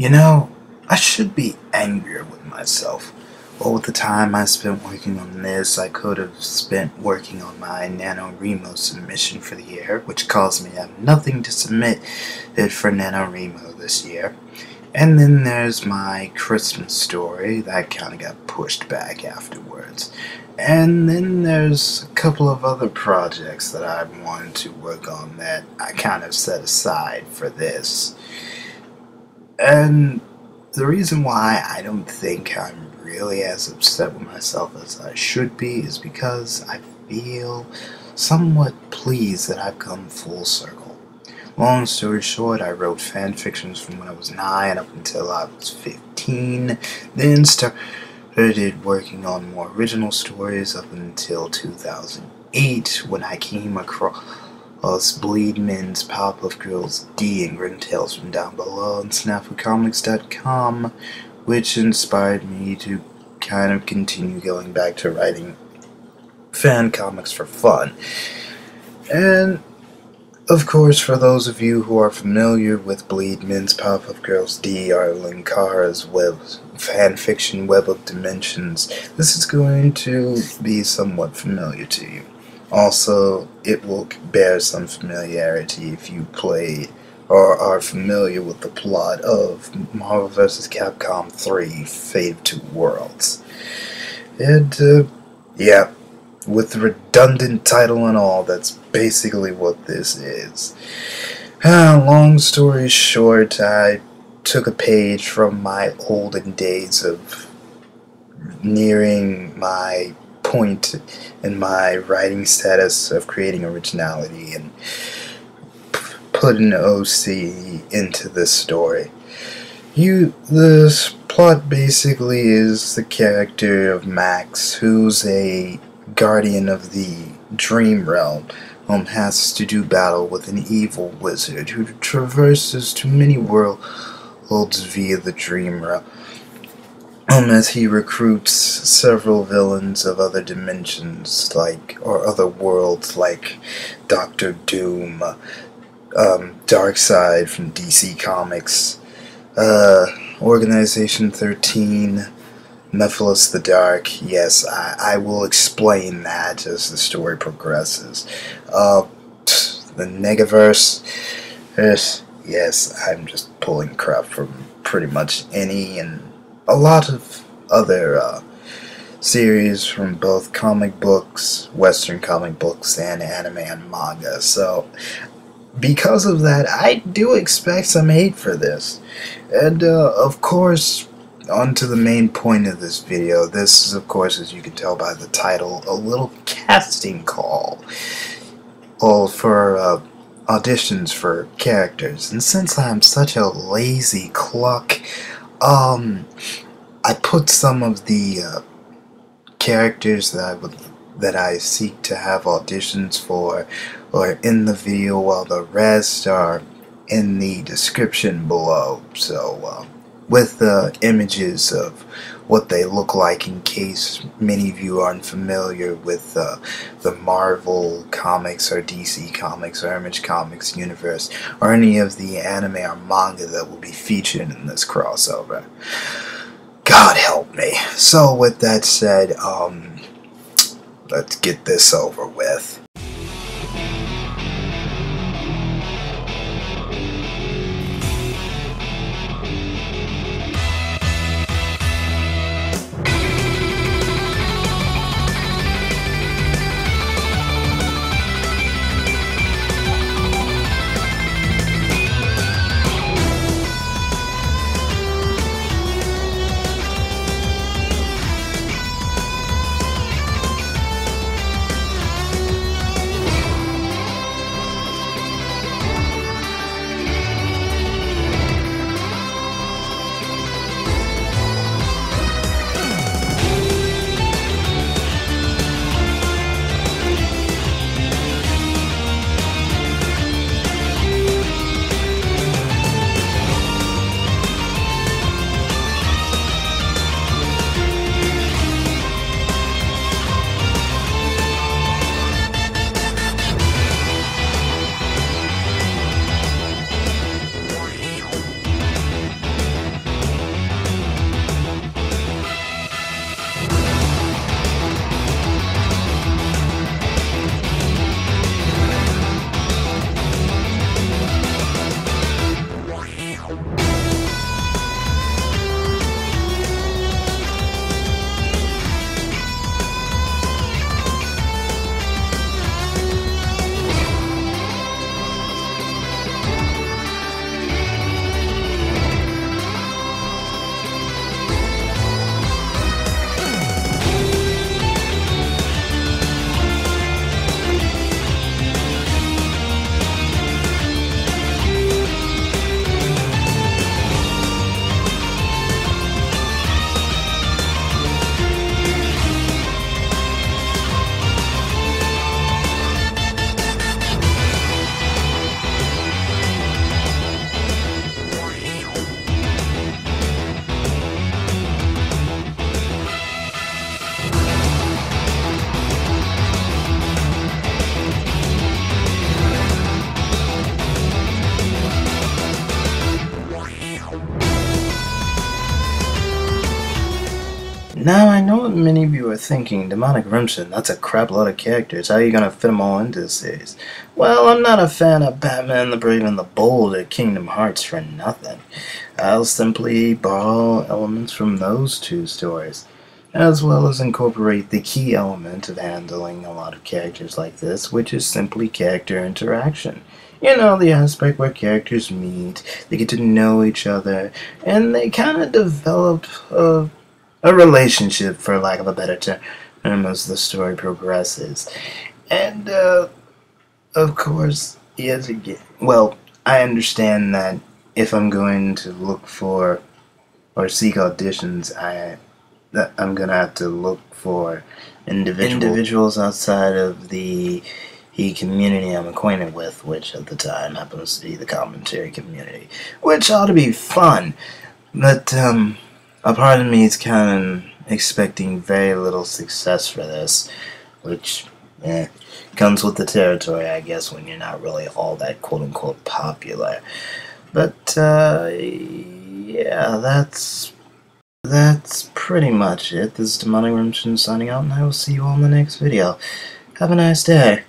You know, I should be angrier with myself. All the time I spent working on this, I could have spent working on my NaNoWriMo submission for the year, which caused me to have nothing to submit it for NaNoWriMo this year. And then there's my Christmas story, that kind of got pushed back afterwards. And then there's a couple of other projects that I wanted to work on that I kind of set aside for this. And the reason why I don't think I'm really as upset with myself as I should be is because I feel somewhat pleased that I've come full circle. Long story short, I wrote fan fictions from when I was 9 up until I was 15, then started working on more original stories up until 2008 when I came across Bleed Men's Powerpuff Girls D and Grim Tales from Down Below on SnafuComics.com, which inspired me to kind of continue going back to writing fan comics for fun. And of course, for those of you who are familiar with Bleed Men's Powerpuff Girls D or Linkara's fanfiction Web of Dimensions, this is going to be somewhat familiar to you. Also, it will bear some familiarity if you play or are familiar with the plot of Marvel vs. Capcom 3 Fate of Two Worlds. And, yeah, with the redundant title and all, that's basically what this is. Long story short, I took a page from my olden days of nearing my point in my writing status of creating originality and put an OC into this story. The plot basically is the character of Max, who's a guardian of the dream realm, has to do battle with an evil wizard who traverses to many worlds via the dream realm, as he recruits several villains of other dimensions, or other worlds, like Doctor Doom, Darkseid from DC Comics, Organization 13, Mephiles the Dark. Yes, I will explain that as the story progresses. The Negaverse. Yes, I'm just pulling crap from pretty much any and a lot of other series from both comic books, Western comic books, and anime and manga. So, because of that, I do expect some hate for this. And, of course, on to the main point of this video. This is, of course, as you can tell by the title, a little casting call for auditions for characters. And since I'm such a lazy cluck, I put some of the characters that I seek to have auditions for or in the video, while the rest are in the description below. So, with the images of what they look like, in case many of you aren't familiar with the Marvel Comics or DC Comics or Image Comics universe, or any of the anime or manga that will be featured in this crossover. God help me. So with that said, let's get this over with. Now, I know what many of you are thinking, DemonicRemption, that's a crap load of characters, how are you gonna fit them all into the series? Well, I'm not a fan of Batman the Brave and the Bold or Kingdom Hearts for nothing. I'll simply borrow elements from those two stories, as well as incorporate the key element of handling a lot of characters like this, which is simply character interaction. You know, the aspect where characters meet, they get to know each other, and they kind of develop a relationship, for lack of a better term, as the story progresses. And, of course, yes, again, well, I understand that if I'm going to look for or seek auditions, I'm gonna have to look for individuals outside of the community I'm acquainted with, which at the time happens to be the commentary community, which ought to be fun. But a part of me is kind of expecting very little success for this, which comes with the territory, I guess, when you're not really all that quote-unquote popular. But yeah, that's pretty much it. This is DemonicRemption signing out, and I will see you all in the next video. Have a nice day.